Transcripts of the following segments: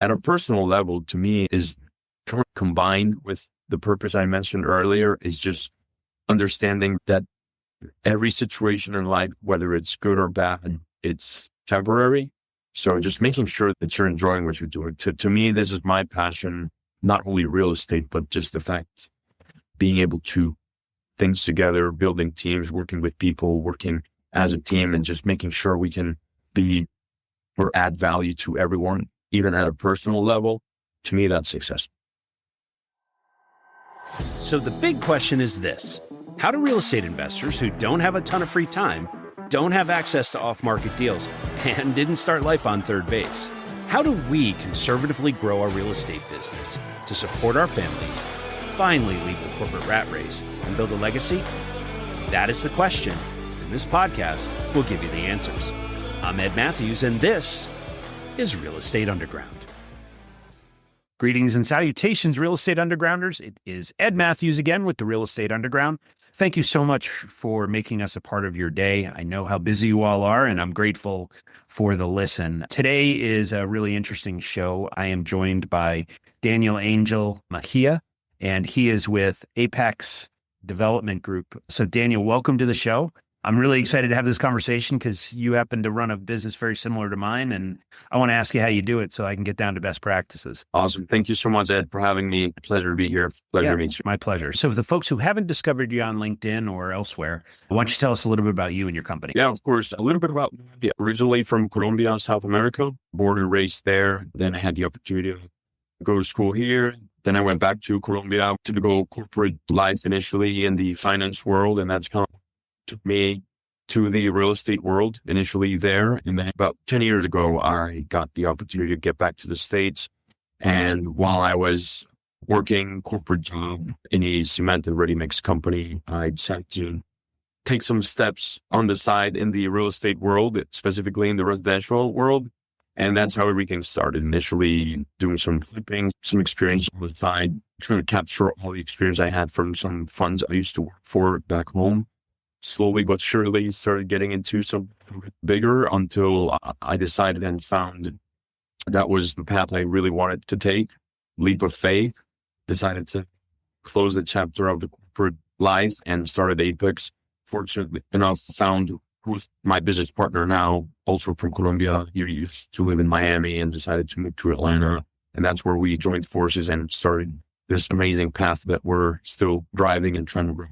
at a personal level, to me, is combined with the purpose I mentioned earlier, is just understanding that every situation in life, whether it's good or bad, it's temporary. So just making sure that you're enjoying what you're doing. To me, this is my passion, not only real estate, but just the fact being able to things together, building teams, working with people, working as a team, and just making sure we can be or add value to everyone, even at a personal level. To me, that's success. So the big question is this: how do real estate investors who don't have a ton of free time, don't have access to off-market deals, and didn't start life on third base, how do we conservatively grow our real estate business to support our families, finally leave the corporate rat race, and build a legacy? That is the question, and this podcast will give you the answers. I'm Ed Matthews, and this is Real Estate Underground. Greetings and salutations, Real Estate Undergrounders. It is Ed Matthews again with the Real Estate Underground. Thank you so much for making us a part of your day. I know how busy you all are, and I'm grateful for the listen. Today is a really interesting show. I am joined by Angel Mejia, and he is with Apex Development Group. So Daniel, welcome to the show. I'm really excited to have this conversation because you happen to run a business very similar to mine, and I want to ask you how you do it so I can get down to best practices. Awesome. Thank you so much, Ed, for having me. Pleasure to be here. Pleasure to meet you. My pleasure. So for the folks who haven't discovered you on LinkedIn or elsewhere, why don't you tell us a little bit about you and your company? Yeah, of course. A little bit about me. Originally from Colombia, South America, born and raised there. Then I had the opportunity to go to school here. Then I went back to Colombia to go corporate life initially in the finance world, and that's kind of took me to the real estate world initially there. And then about 10 years ago, I got the opportunity to get back to the States. And while I was working corporate job in a cement and ready-mix company, I decided to take some steps on the side in the real estate world, specifically in the residential world. And that's how everything started. Initially doing some flipping, some experience on the side, trying to capture all the experience I had from some funds I used to work for back home. Slowly but surely started getting into some bigger until I decided and found that was the path I really wanted to take. Leap of faith, decided to close the chapter of the corporate life and started Apex. Fortunately enough, found who's my business partner now, also from Colombia. He used to live in Miami and decided to move to Atlanta. And that's where we joined forces and started this amazing path that we're still driving and trying to grow.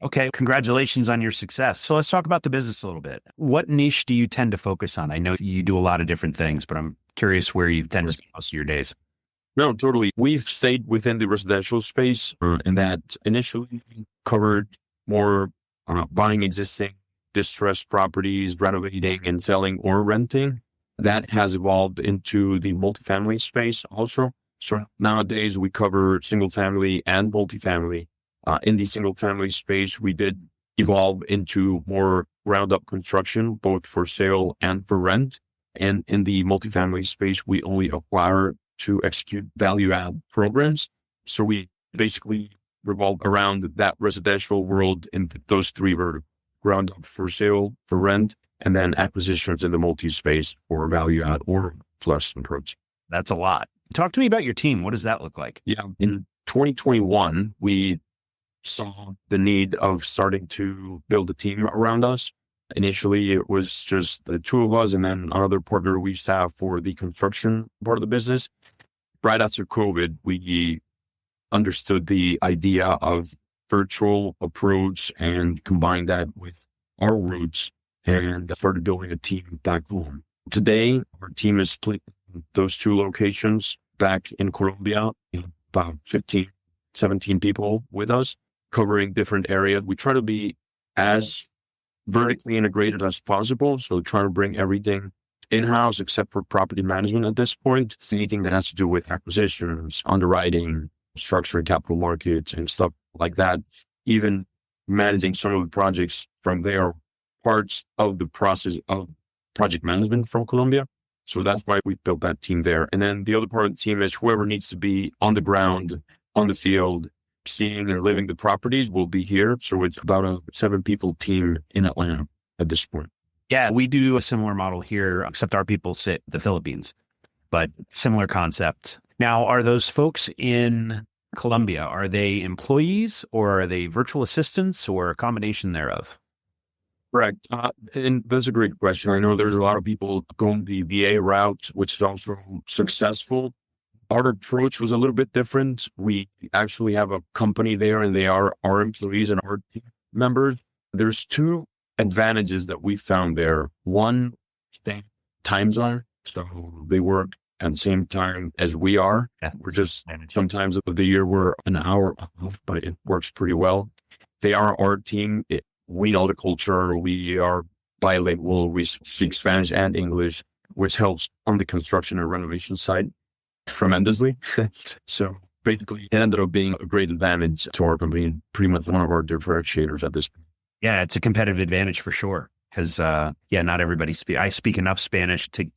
Okay, congratulations on your success. So let's talk about the business a little bit. What niche do you tend to focus on? I know you do a lot of different things, but I'm curious where you tend to spend most of your days. No, totally. We've stayed within the residential space, and that initially covered more buying existing distressed properties, renovating and selling or renting. That has evolved into the multifamily space also. So nowadays we cover single family and multifamily. In the single family space, we did evolve into more ground up construction, both for sale and for rent. And in the multifamily space, we only acquire to execute value add programs. So we basically revolve around that residential world in those three verticals: ground up for sale, for rent, and then acquisitions in the multi space for value add or plus approach. That's a lot. Talk to me about your team. What does that look like? Yeah. In 2021, we saw the need of starting to build a team around us. Initially, it was just the two of us and then another partner we used to have for the construction part of the business. Right after COVID, we understood the idea of virtual approach and combined that with our roots and started building a team back home. Today, our team is split in those two locations back in Colombia, about 15, 17 people with us, covering different areas. We try to be as vertically integrated as possible. So trying to bring everything in-house except for property management at this point. Anything that has to do with acquisitions, underwriting, structuring capital markets and stuff like that. Even managing some of the projects from there, parts of the process of project management from Colombia. So that's why we built that team there. And then the other part of the team is whoever needs to be on the ground, on the field, seeing and living the properties will be here. So it's about a 7-people team in Atlanta at this point. Yeah, we do a similar model here, except our people sit in the Philippines. but similar concept. Now, are those folks in Colombia, are they employees or are they virtual assistants or a combination thereof? Correct. And that's a great question. I know there's a lot of people going the VA route, which is also successful. Our approach was a little bit different. We actually have a company there and they are our employees and our team members. There's two advantages that we found there. One, time zone. So they work at the same time as we are. Yeah. We're just sometimes of the year we're an hour off, but it works pretty well. They are our team. We know the culture. We are bilingual. We speak Spanish and English, which helps on the construction and renovation side tremendously. So basically, it ended up being a great advantage to our company and pretty much one of our differentiators at this point. Yeah, it's a competitive advantage for sure. Because, not everybody I speak enough Spanish to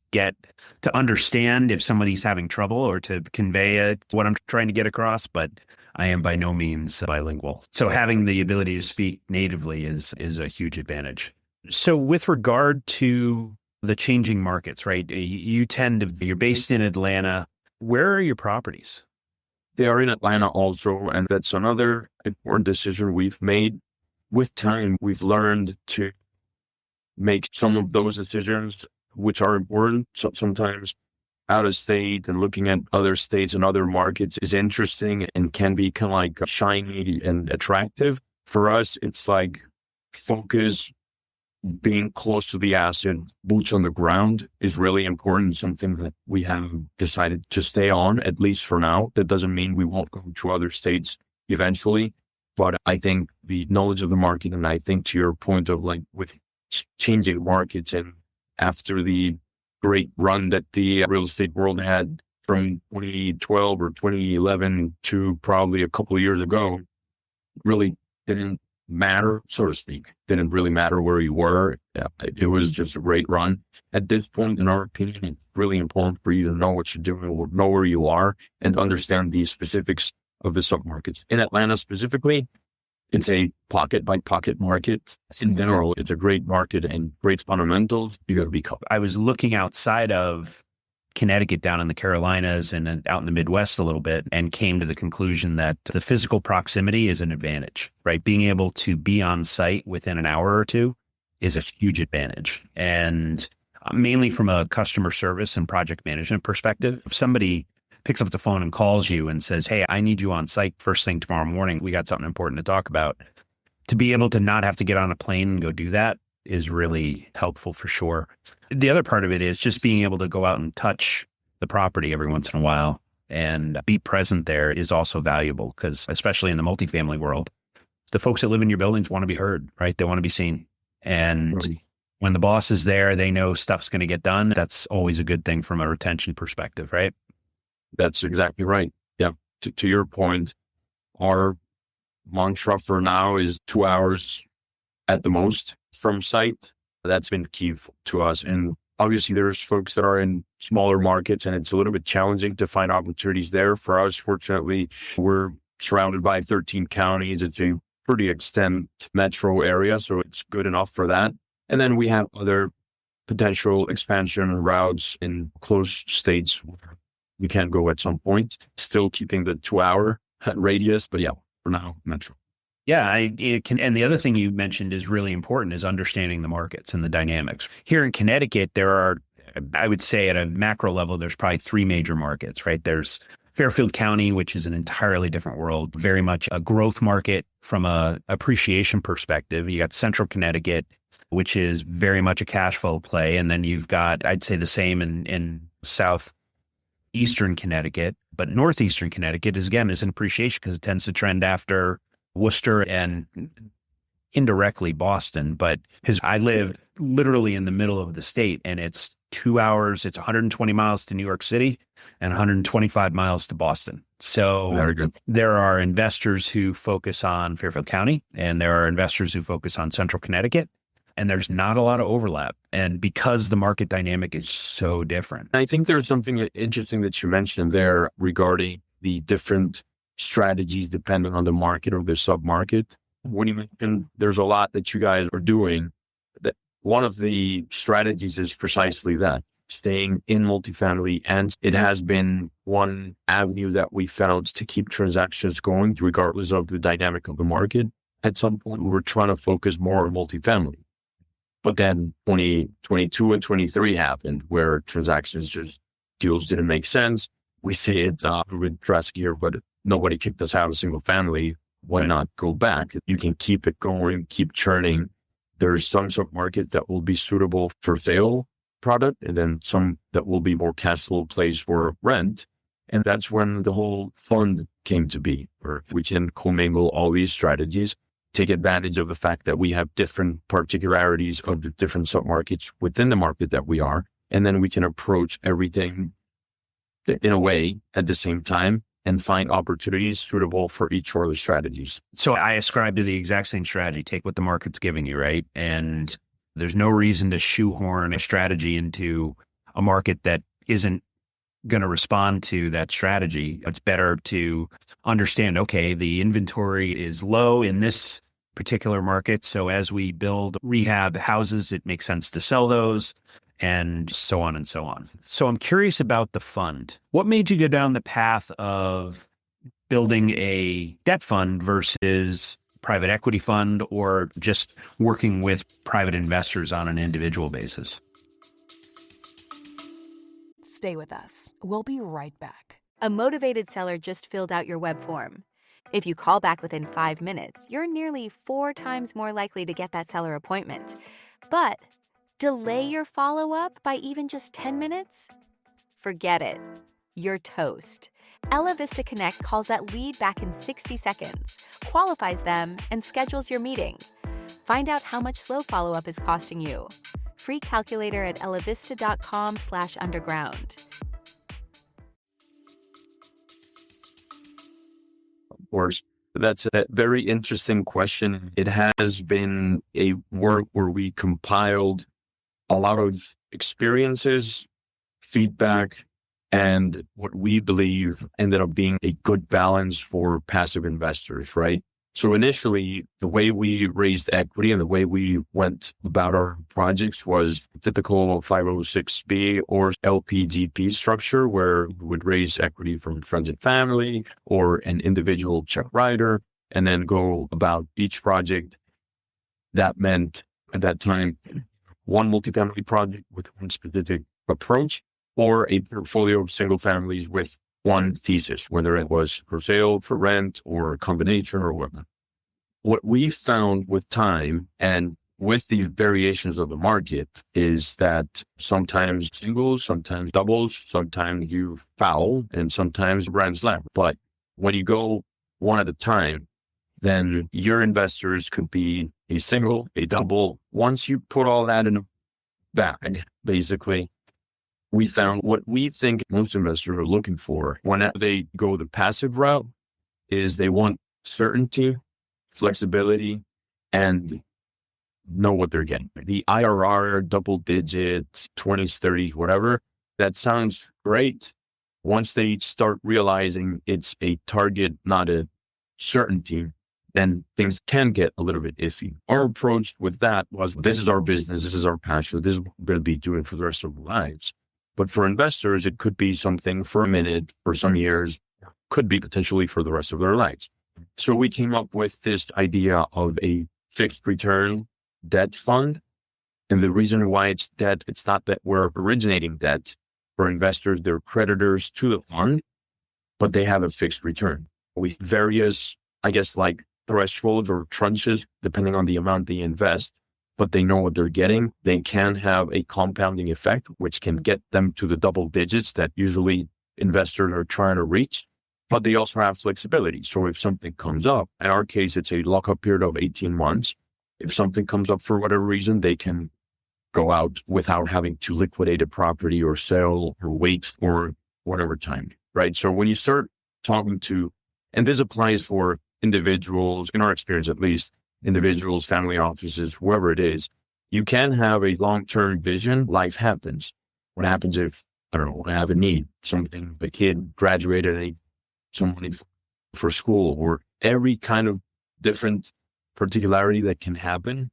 understand if somebody's having trouble or to convey what I'm trying to get across, but I am by no means bilingual. So having the ability to speak natively is a huge advantage. So with regard to the changing markets, right? You're based in Atlanta. Where are your properties? They are in Atlanta also, and that's another important decision we've made. With time, we've learned to make some of those decisions, which are important. So sometimes out of state and looking at other states and other markets is interesting and can be kind of like shiny and attractive. For us, it's like focus, being close to the asset, boots on the ground is really important. Something that we have decided to stay on, at least for now. That doesn't mean we won't go to other states eventually. But I think the knowledge of the market, and I think to your point of like with changing markets and after the great run that the real estate world had from 2012 or 2011 to probably a couple of years ago, really didn't matter, so to speak. Didn't really matter where you were. It was just a great run. At this point, in our opinion, it's really important for you to know what you're doing, know where you are, and understand the specifics of the submarkets. In Atlanta specifically, it's a pocket by pocket market. In general, it's a great market and great fundamentals. You got to be covered. I was looking outside of Connecticut down in the Carolinas and out in the Midwest a little bit and came to the conclusion that the physical proximity is an advantage, right? Being able to be on site within an hour or two is a huge advantage. And mainly from a customer service and project management perspective, if somebody picks up the phone and calls you and says, hey, I need you on site first thing tomorrow morning. We got something important to talk about. To be able to not have to get on a plane and go do that is really helpful for sure. The other part of it is just being able to go out and touch the property every once in a while and be present there is also valuable because especially in the multifamily world, the folks that live in your buildings want to be heard, right? They want to be seen. And when the boss is there, they know stuff's going to get done. That's always a good thing from a retention perspective, right? That's exactly right. Yeah. To your point, our mantra for now is 2 hours at the most from site. That's been key to us. And obviously there's folks that are in smaller markets and it's a little bit challenging to find opportunities there. For us, fortunately, we're surrounded by 13 counties. It's a pretty extended metro area, so it's good enough for that. And then we have other potential expansion routes in close states where we can go at some point, still keeping the 2 hour radius, but yeah, for now, metro. Yeah, and the other thing you mentioned is really important is understanding the markets and the dynamics. Here in Connecticut, there are, I would say at a macro level, there's probably three major markets, right? There's Fairfield County, which is an entirely different world, very much a growth market from a appreciation perspective. You got Central Connecticut, which is very much a cash flow play. And then you've got, I'd say the same in Southeastern Connecticut, but Northeastern Connecticut is an appreciation because it tends to trend after Worcester and indirectly Boston. But because I live literally in the middle of the state and it's 2 hours, it's 120 miles to New York City and 125 miles to Boston. So there are investors who focus on Fairfield County and there are investors who focus on Central Connecticut. And there's not a lot of overlap. And because the market dynamic is so different. I think there's something interesting that you mentioned there regarding the different strategies depending on the market or the sub-market. When you mentioned there's a lot that you guys are doing, that one of the strategies is precisely that. staying in multifamily. And it has been one avenue that we found to keep transactions going, regardless of the dynamic of the market. At some point, we were trying to focus more on multifamily. But then 2022 and 23 happened where deals didn't make sense. We say it with drastic here, but nobody kicked us out of single family. Why not go back? You can keep it going, keep churning. There's some submarket that will be suitable for sale product, and then some that will be more cash flow plays for rent. And that's when the whole fund came to be, where we can commingle all these strategies, take advantage of the fact that we have different particularities of the different submarkets within the market that we are. And then we can approach everything in a way at the same time and find opportunities suitable for each of the strategies. So I ascribe to the exact same strategy. Take what the market's giving you, right? And there's no reason to shoehorn a strategy into a market that isn't going to respond to that strategy. It's better to understand, okay, the inventory is low in this particular market. So as we build rehab houses, it makes sense to sell those, and so on and so on. So I'm curious about the fund. What made you go down the path of building a debt fund versus private equity fund, or just working with private investors on an individual basis? Stay with us. We'll be right back. A motivated seller just filled out your web form. If you call back within 5 minutes, you're nearly 4 times more likely to get that seller appointment. But delay your follow-up by even just 10 minutes? Forget it. You're toast. Ella Vista Connect calls that lead back in 60 seconds, qualifies them, and schedules your meeting. Find out how much slow follow-up is costing you. Free calculator at ellavista.com/underground. Of course, that's a very interesting question. It has been a work where we compiled a lot of experiences, feedback, and what we believe ended up being a good balance for passive investors, right? So initially, the way we raised equity and the way we went about our projects was typical 506B or LPGP structure, where we would raise equity from friends and family or an individual check writer, and then go about each project. That meant at that time, one multifamily project with one specific approach, or a portfolio of single families with one thesis, whether it was for sale, for rent, or a combination or whatnot. What we found with time and with the variations of the market is that sometimes singles, sometimes doubles, sometimes you foul, and sometimes grand slam. But when you go one at a time, then your investors could be a single, a double. Once you put all that in a bag, basically, we found what we think most investors are looking for when they go the passive route is they want certainty, flexibility, and know what they're getting. The IRR, double digits, 20s, 30s, whatever, that sounds great. Once they start realizing it's a target, not a certainty, then things can get a little bit iffy. Our approach with that was, this is our business, this is our passion, this is what we're going to be doing for the rest of our lives. But for investors, it could be something for a minute, for some years, could be potentially for the rest of their lives. So we came up with this idea of a fixed return debt fund. And the reason why it's debt, it's not that we're originating debt. For investors, they're creditors to the fund, but they have a fixed return. We have various, I guess, like thresholds or tranches, depending on the amount they invest, but they know what they're getting. They can have a compounding effect, which can get them to the double digits that usually investors are trying to reach, but they also have flexibility. So if something comes up, in our case, it's a lockup period of 18 months. If something comes up for whatever reason, they can go out without having to liquidate a property or sell or wait for whatever time, right? So when you start talking to, and this applies for individuals, in our experience at least, individuals, family offices, whoever it is, you can have a long-term vision. Life happens. What happens if, I don't know, I have a need, something, a kid graduated and some money for school, or every kind of different particularity that can happen.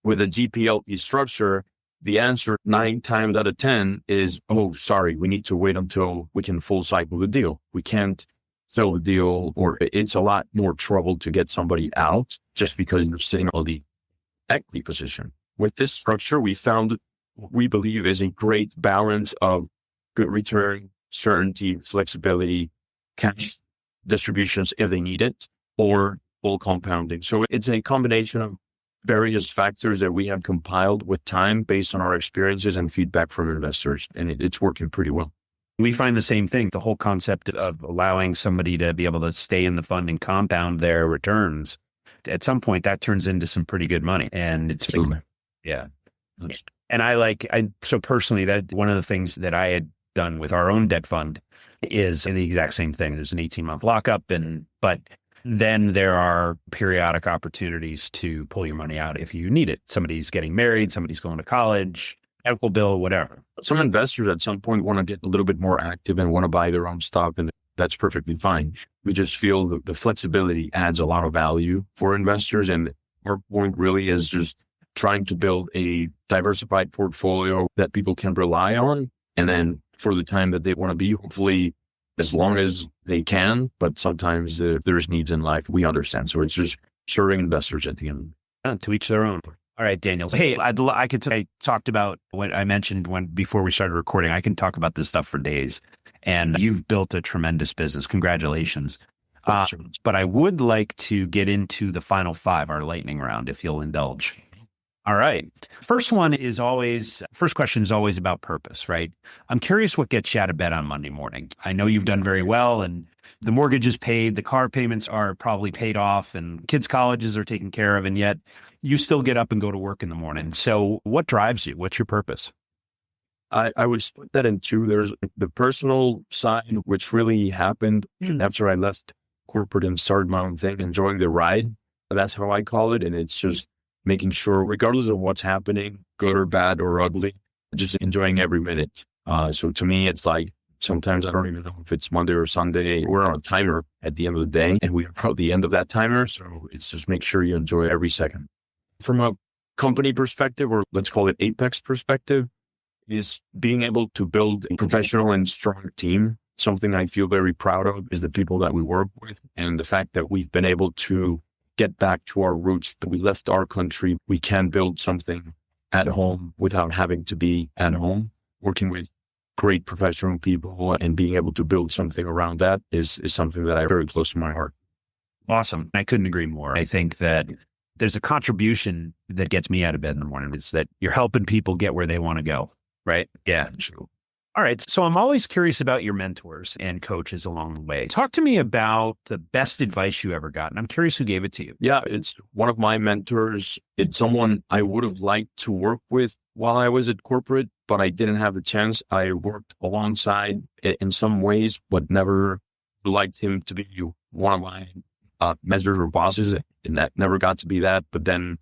With a GPLP structure, the answer 9 times out of 10 is, oh, sorry, we need to wait until we can full cycle the deal. We can't sell the deal, or it's a lot more trouble to get somebody out just because you're sitting on the equity position. With this structure, we found what we believe is a great balance of good return, certainty, flexibility, cash distributions if they need it, or full compounding. So it's a combination of various factors that we have compiled with time based on our experiences and feedback from investors. And it's working pretty well. We find the same thing. The whole concept of allowing somebody to be able to stay in the fund and compound their returns, at some point that turns into some pretty good money. And it's, yeah. So personally, that one of the things that I had done with our own debt fund is the exact same thing. There's an 18-month lockup, but then there are periodic opportunities to pull your money out if you need it. Somebody's getting married, somebody's going to college, medical bill, whatever. Some investors at some point want to get a little bit more active and want to buy their own stock, and that's perfectly fine. We just feel that the flexibility adds a lot of value for investors. And our point really is just trying to build a diversified portfolio that people can rely on. And then for the time that they want to be, hopefully as long as they can, but sometimes there's needs in life. We understand. So it's just serving investors at the end. To each their own. All right, Daniel. Hey, I talked about what I mentioned before we started recording. I can talk about this stuff for days, and you've built a tremendous business. Congratulations. But I would like to get into the final 5, our lightning round, if you'll indulge. All right. First question is always about purpose, right? I'm curious what gets you out of bed on Monday morning. I know you've done very well, and the mortgage is paid, the car payments are probably paid off, and kids' colleges are taken care of, and yet you still get up and go to work in the morning. So what drives you? What's your purpose? I would split that in 2. There's the personal side, which really happened after I left corporate and started my own thing, enjoying the ride. That's how I call it. And it's just making sure, regardless of what's happening, good or bad or ugly, just enjoying every minute. So to me, it's like, sometimes I don't even know if it's Monday or Sunday. We're on a timer at the end of the day, and we are probably the end of that timer. So it's just make sure you enjoy every second. From a company perspective, or let's call it Apex perspective, is being able to build a professional and strong team. Something I feel very proud of is the people that we work with, and the fact that we've been able to get back to our roots, that we left our country. We can build something at home without having to be at home. Working with great professional people and being able to build something around that is something that I very close to my heart. Awesome. I couldn't agree more. I think that there's a contribution that gets me out of bed in the morning. It's that you're helping people get where they want to go, right? Yeah. True. All right. So I'm always curious about your mentors and coaches along the way. Talk to me about the best advice you ever got. And I'm curious who gave it to you. Yeah, it's one of my mentors. It's someone I would have liked to work with while I was at corporate, but I didn't have the chance. I worked alongside in some ways, but never liked him to be one of my mentors or bosses. And that never got to be that, but then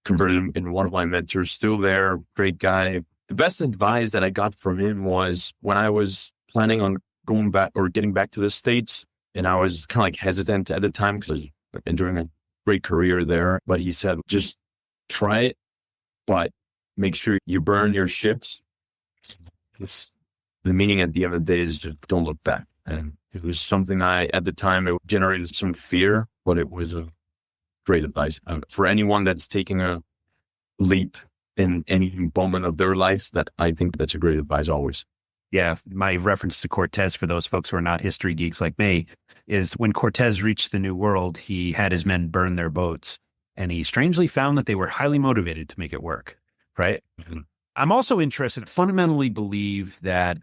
converted him into one of my mentors. Still there, great guy. The best advice that I got from him was when I was planning on going back or getting back to the States, and I was kind of like hesitant at the time because I was enjoying a great career there. But he said, just try it, but make sure you burn your ships. It's the meaning at the end of the day is just don't look back. And it was something at the time, it generated some fear, but it was a great advice for anyone that's taking a leap in any moment of their lives. That I think that's a great advice always. Yeah. My reference to Cortez, for those folks who are not history geeks like me, is when Cortez reached the New World, he had his men burn their boats, and he strangely found that they were highly motivated to make it work. Right. Mm-hmm. I'm also interested, I fundamentally believe that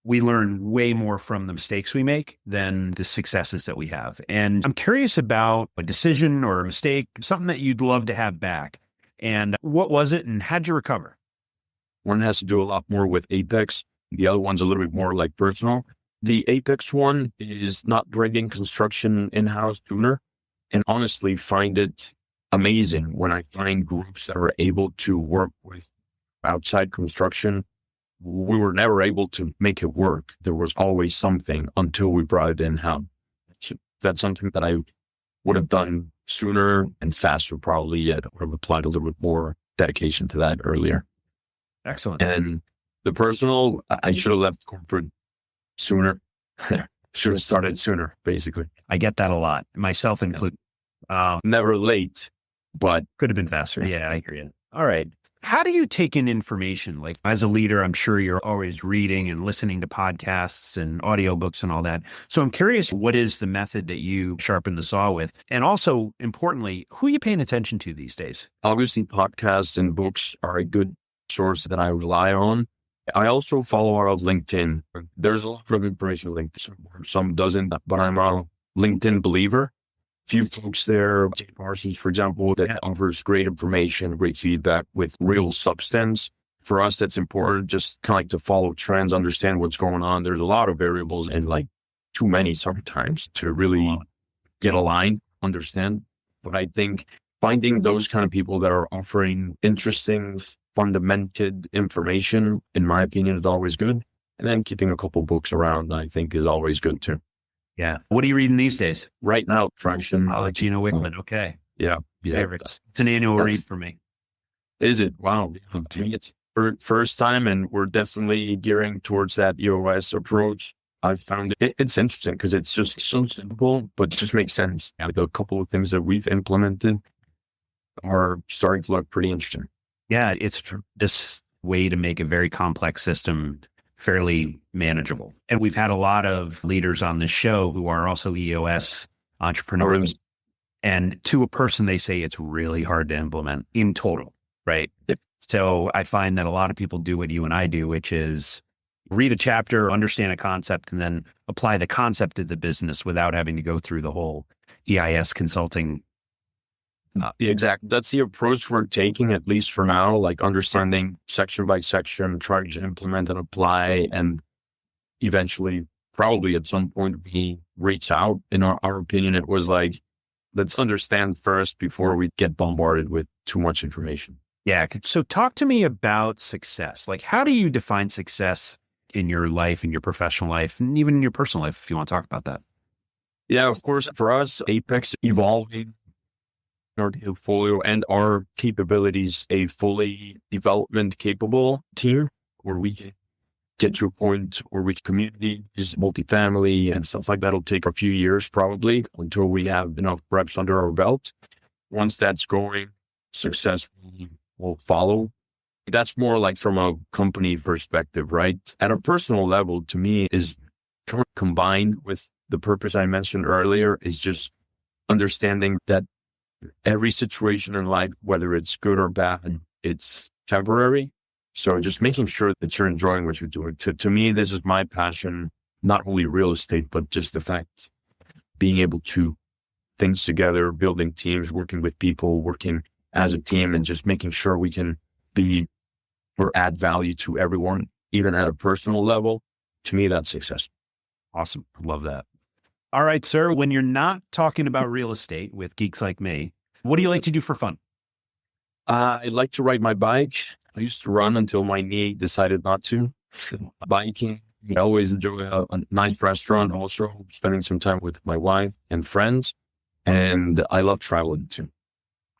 we learn way more from the mistakes we make than the successes that we have. And I'm curious about a decision or a mistake, something that you'd love to have back. And what was it, and how'd you recover? One has to do a lot more with Apex. The other one's a little bit more like personal. The Apex one is not bringing construction in-house sooner, and honestly find it amazing when I find groups that are able to work with outside construction. We were never able to make it work. There was always something until we brought it in-house. That's something that I would have done sooner and faster, probably, yet would have applied a little bit more dedication to that earlier. Excellent. And the personal, I should have left corporate sooner. Should have started sooner, basically. I get that a lot, myself included. Never late, but Could have been faster. Yeah, I hear you. All right. How do you take in information? Like as a leader, I'm sure you're always reading and listening to podcasts and audiobooks and all that. So I'm curious, what is the method that you sharpen the saw with? And also, importantly, who are you paying attention to these days? obviously podcasts and books are a good source that I rely on. I also follow our LinkedIn. There's a lot of information linked. Some doesn't, but I'm a LinkedIn believer. Few folks there, Jay Parsons, for example, that offers great information, great feedback with real substance. For us, that's important, just kind of like to follow trends, understand what's going on. There's a lot of variables and like too many sometimes to really get aligned, understand. But I think finding those kind of people that are offering interesting, fundamented information, in my opinion, is always good. And then keeping a couple books around, I think, is always good too. Yeah. What are you reading these days? Right now, Fraction. Gino Wickman. Okay. Yeah. Favorites. It's an annual read for me. Is it? Wow. To me, it's first time, and we're definitely gearing towards that EOS approach. I've found it's interesting because it's just so simple, but it just makes sense. Like a couple of things that we've implemented are starting to look pretty interesting. Yeah. It's this way to make a very complex system fairly manageable. And we've had a lot of leaders on this show who are also EOS entrepreneurs. And to a person, they say it's really hard to implement in total, right? So I find that a lot of people do what you and I do, which is read a chapter, understand a concept, and then apply the concept to the business without having to go through the whole EIS consulting. Exactly. That's the approach we're taking, at least for now, like understanding section by section, trying to implement and apply, and eventually, probably at some point, we reach out. In our opinion, it was like, let's understand first before we get bombarded with too much information. Yeah. So talk to me about success. Like, how do you define success in your life, in your professional life, and even in your personal life, if you want to talk about that? Yeah, of course, for us, Apex evolving our portfolio and our capabilities, a fully development capable team where we can get to a point where we community is multifamily and stuff like that. It'll take a few years probably until we have enough reps under our belt. Once that's going, success will follow. That's more like from a company perspective, right? At a personal level, to me, is combined with the purpose I mentioned earlier, is just understanding that every situation in life, whether it's good or bad, it's temporary. So just making sure that you're enjoying what you're doing. To me, this is my passion, not only real estate, but just the fact being able to things together, building teams, working with people, working as a team, and just making sure we can be or add value to everyone, even at a personal level. To me, that's success. Awesome. Love that. All right, sir. When you're not talking about real estate with geeks like me, what do you like to do for fun? I like to ride my bike. I used to run until my knee decided not to. Biking. I always enjoy a nice restaurant. Also spending some time with my wife and friends. And I love traveling too.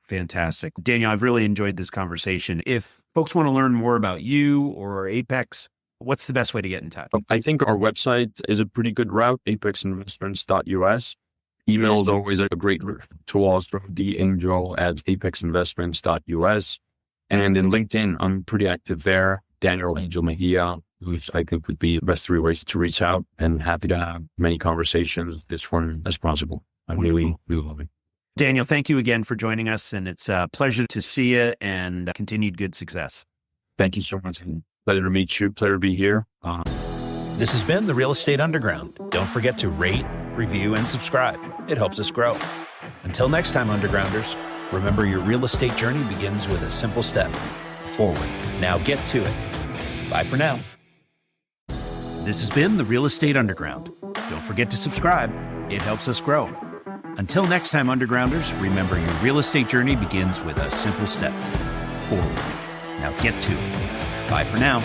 Fantastic. Daniel, I've really enjoyed this conversation. If folks want to learn more about you or Apex, what's the best way to get in touch? I think our website is a pretty good route, apexinvestments.us. Email is always a great route to also theangel@apexinvestments.us. And in LinkedIn, I'm pretty active there. Daniel Angel Mejia, which I think would be the best 3 ways to reach out, and happy to have many conversations this one as possible. I really love it. Daniel, thank you again for joining us. And it's a pleasure to see you and continued good success. Thank you so much. Pleasure to meet you. Pleasure to be here. This has been the Real Estate Underground. Don't forget to rate, review, and subscribe. It helps us grow. Until next time, Undergrounders, remember your real estate journey begins with a simple step forward. Now get to it. Bye for now. This has been the Real Estate Underground. Don't forget to subscribe. It helps us grow. Until next time, Undergrounders, remember your real estate journey begins with a simple step forward. Now get to it. Bye for now.